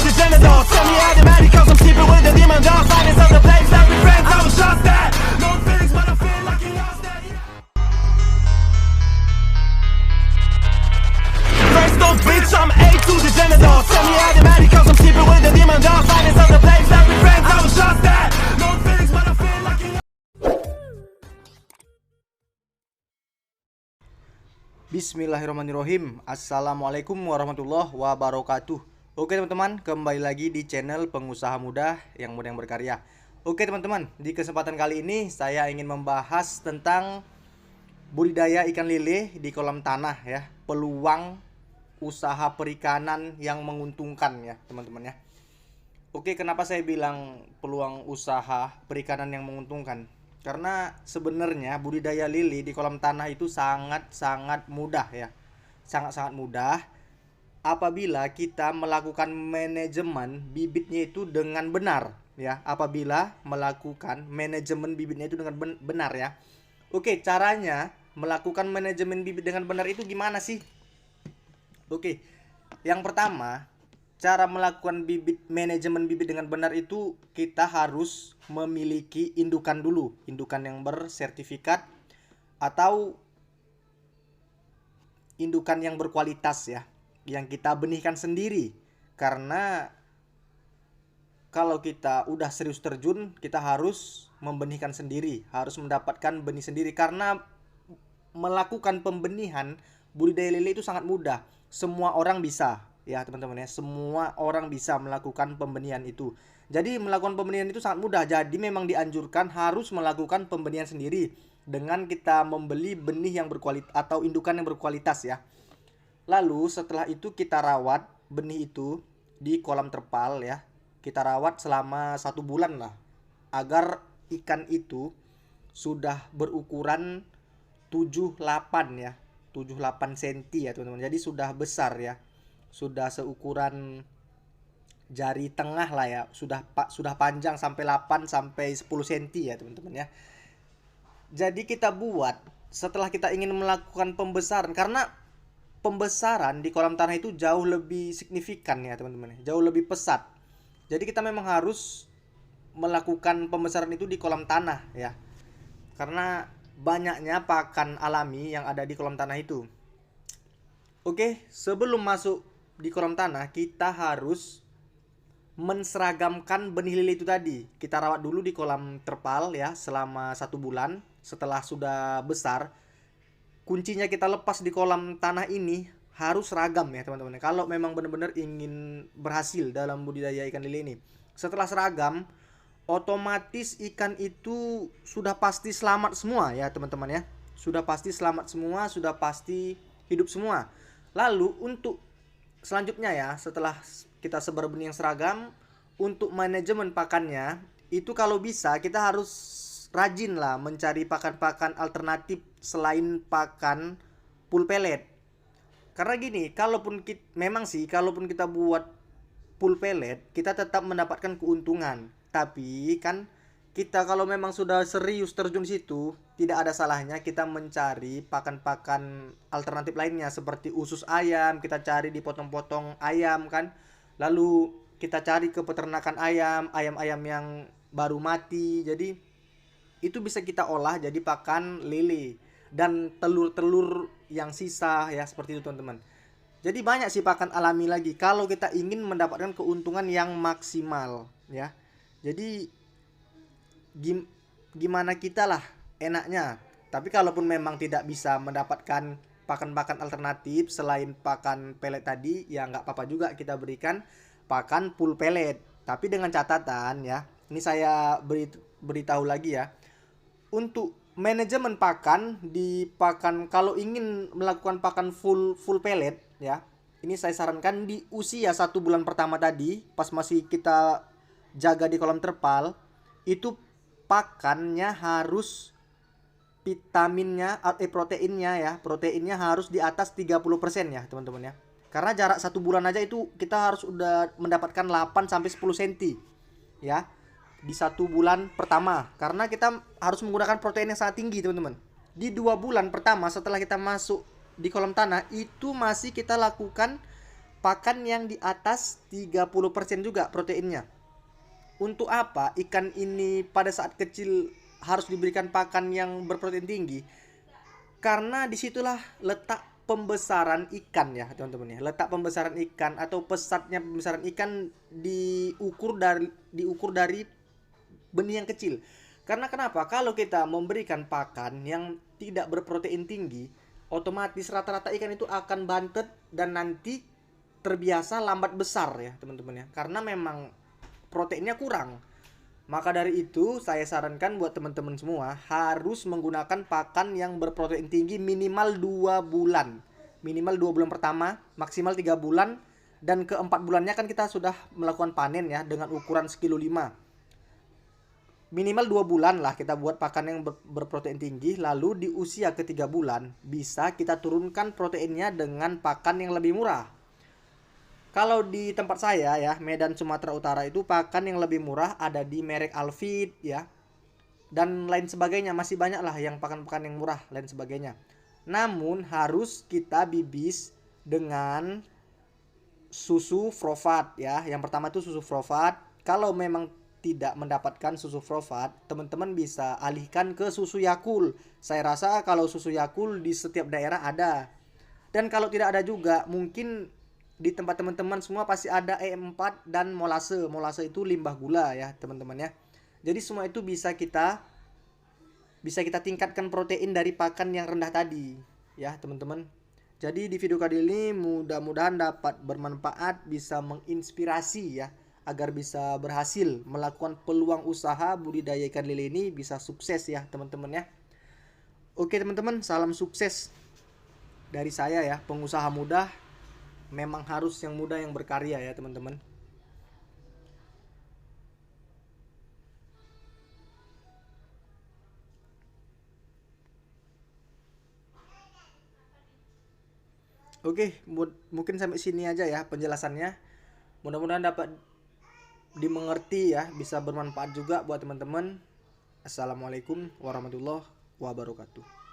the janitor. Tell me how they mad because I'm sleeping with the demon dog. Silence of the flames, now we friends, I was just that. No feelings, but I feel like you lost that. First off, bitch, I'm A to the janitor. Tell me how they mad because I'm sleeping with the demon dog. Silence of the flames, now we friends, I was just that. No feelings, but I feel like you. Bismillahirrahmanirrahim. Assalamualaikum warahmatullahi wabarakatuh. Oke teman-teman, kembali lagi di channel Pengusaha Muda yang Mudah yang Berkarya. Oke teman-teman, di kesempatan kali ini saya ingin membahas tentang budidaya ikan lele di kolam tanah ya. Peluang usaha perikanan yang menguntungkan ya teman-teman ya. Oke, kenapa saya bilang peluang usaha perikanan yang menguntungkan? Karena sebenarnya budidaya lele di kolam tanah itu sangat-sangat mudah ya. Sangat-sangat mudah apabila kita melakukan manajemen bibitnya itu dengan benar ya. Apabila melakukan manajemen bibitnya itu dengan benar ya. Oke, caranya melakukan manajemen bibit dengan benar itu gimana sih? Oke, yang pertama, cara melakukan manajemen bibit dengan benar itu kita harus memiliki indukan dulu, indukan yang bersertifikat atau indukan yang berkualitas ya, yang kita benihkan sendiri. Karena kalau kita udah serius terjun, kita harus membenihkan sendiri, harus mendapatkan benih sendiri. Karena melakukan pembenihan budidaya lele itu sangat mudah, semua orang bisa. Ya teman-teman ya, semua orang bisa melakukan pembenihan itu. Jadi melakukan pembenihan itu sangat mudah. Jadi memang dianjurkan harus melakukan pembenihan sendiri dengan kita membeli benih yang berkualitas atau indukan yang berkualitas ya. Lalu setelah itu kita rawat benih itu di kolam terpal ya. Kita rawat selama 1 bulan lah, agar ikan itu sudah berukuran 78 ya, 78 cm ya teman-teman. Jadi sudah besar ya. Sudah seukuran jari tengah lah ya, sudah panjang sampai 8 sampai 10 cm ya teman-teman ya. Jadi kita buat setelah kita ingin melakukan pembesaran, karena pembesaran di kolam tanah itu jauh lebih signifikan ya teman-teman, jauh lebih pesat. Jadi kita memang harus melakukan pembesaran itu di kolam tanah ya, karena banyaknya pakan alami yang ada di kolam tanah itu. Oke, sebelum masuk di kolam tanah kita harus menseragamkan benih lele itu tadi. Kita rawat dulu di kolam terpal ya selama 1 bulan. Setelah sudah besar, kuncinya kita lepas di kolam tanah ini harus seragam ya teman-teman. Kalau memang benar-benar ingin berhasil dalam budidaya ikan lele ini, setelah seragam otomatis ikan itu sudah pasti selamat semua ya teman-teman ya. Sudah pasti selamat semua, sudah pasti hidup semua. Lalu untuk selanjutnya ya, setelah kita sebar benih yang seragam, untuk manajemen pakannya itu kalau bisa kita harus rajin lah mencari pakan-pakan alternatif selain pakan full pellet. Karena gini, kalaupun kita buat full pellet, kita tetap mendapatkan keuntungan. Tapi kan kita kalau memang sudah serius terjun situ, tidak ada salahnya kita mencari pakan-pakan alternatif lainnya seperti usus ayam, kita cari di potong-potong ayam kan. Lalu kita cari ke peternakan ayam-ayam yang baru mati. Jadi itu bisa kita olah jadi pakan lele dan telur-telur yang sisa ya, seperti itu teman-teman. Jadi banyak sih pakan alami lagi kalau kita ingin mendapatkan keuntungan yang maksimal ya. Jadi gimana kita lah enaknya. Tapi kalaupun memang tidak bisa mendapatkan pakan-pakan alternatif selain pakan pelet tadi, ya nggak apa-apa juga kita berikan pakan full pelet. Tapi dengan catatan ya, ini saya beritahu lagi ya, untuk manajemen pakan kalau ingin melakukan pakan full pelet ya, ini saya sarankan di usia 1 bulan pertama tadi, pas masih kita jaga di kolam terpal, itu pakannya harus proteinnya harus di atas 30% ya teman-teman ya. Karena jarak 1 bulan aja itu kita harus udah mendapatkan 8 sampai 10 cm ya di 1 bulan pertama. Karena kita harus menggunakan protein yang sangat tinggi teman-teman. Di 2 bulan pertama setelah kita masuk di kolam tanah itu masih kita lakukan pakan yang di atas 30% juga proteinnya. Untuk apa ikan ini pada saat kecil harus diberikan pakan yang berprotein tinggi? Karena disitulah letak pembesaran ikan ya teman-teman ya. Letak pembesaran ikan atau pesatnya pembesaran ikan diukur dari benih yang kecil. Karena kenapa? Kalau kita memberikan pakan yang tidak berprotein tinggi, otomatis rata-rata ikan itu akan bantet dan nanti terbiasa lambat besar ya teman-teman ya. Karena memang proteinnya kurang. Maka dari itu saya sarankan buat teman-teman semua harus menggunakan pakan yang berprotein tinggi minimal 2 bulan. Minimal 2 bulan pertama, maksimal 3 bulan, dan ke 4 bulannya kan kita sudah melakukan panen ya dengan ukuran 1,5 kg. Minimal 2 bulan lah kita buat pakan yang berprotein tinggi. Lalu di usia ke 3 bulan bisa kita turunkan proteinnya dengan pakan yang lebih murah. Kalau di tempat saya ya, Medan Sumatera Utara itu pakan yang lebih murah ada di merek Alfit ya. Dan lain sebagainya, masih banyak lah yang pakan-pakan yang murah lain sebagainya. Namun harus kita bibis dengan susu Frovat ya. Yang pertama itu susu Frovat. Kalau memang tidak mendapatkan susu Frovat, teman-teman bisa alihkan ke susu Yakult. Saya rasa kalau susu Yakult di setiap daerah ada. Dan kalau tidak ada juga, mungkin di tempat teman-teman semua pasti ada E4 dan molase. Molase itu limbah gula ya teman-teman ya. Jadi semua itu bisa kita tingkatkan protein dari pakan yang rendah tadi ya teman-teman. Jadi di video kali ini mudah-mudahan dapat bermanfaat, bisa menginspirasi ya agar bisa berhasil melakukan peluang usaha budidaya ikan lele ini bisa sukses ya teman-teman ya. Oke teman-teman, salam sukses dari saya ya, pengusaha muda. Memang harus yang muda yang berkarya ya teman-teman. Oke, mungkin sampai sini aja ya penjelasannya. Mudah-mudahan dapat dimengerti ya, bisa bermanfaat juga buat teman-teman. Assalamualaikum warahmatullahi wabarakatuh.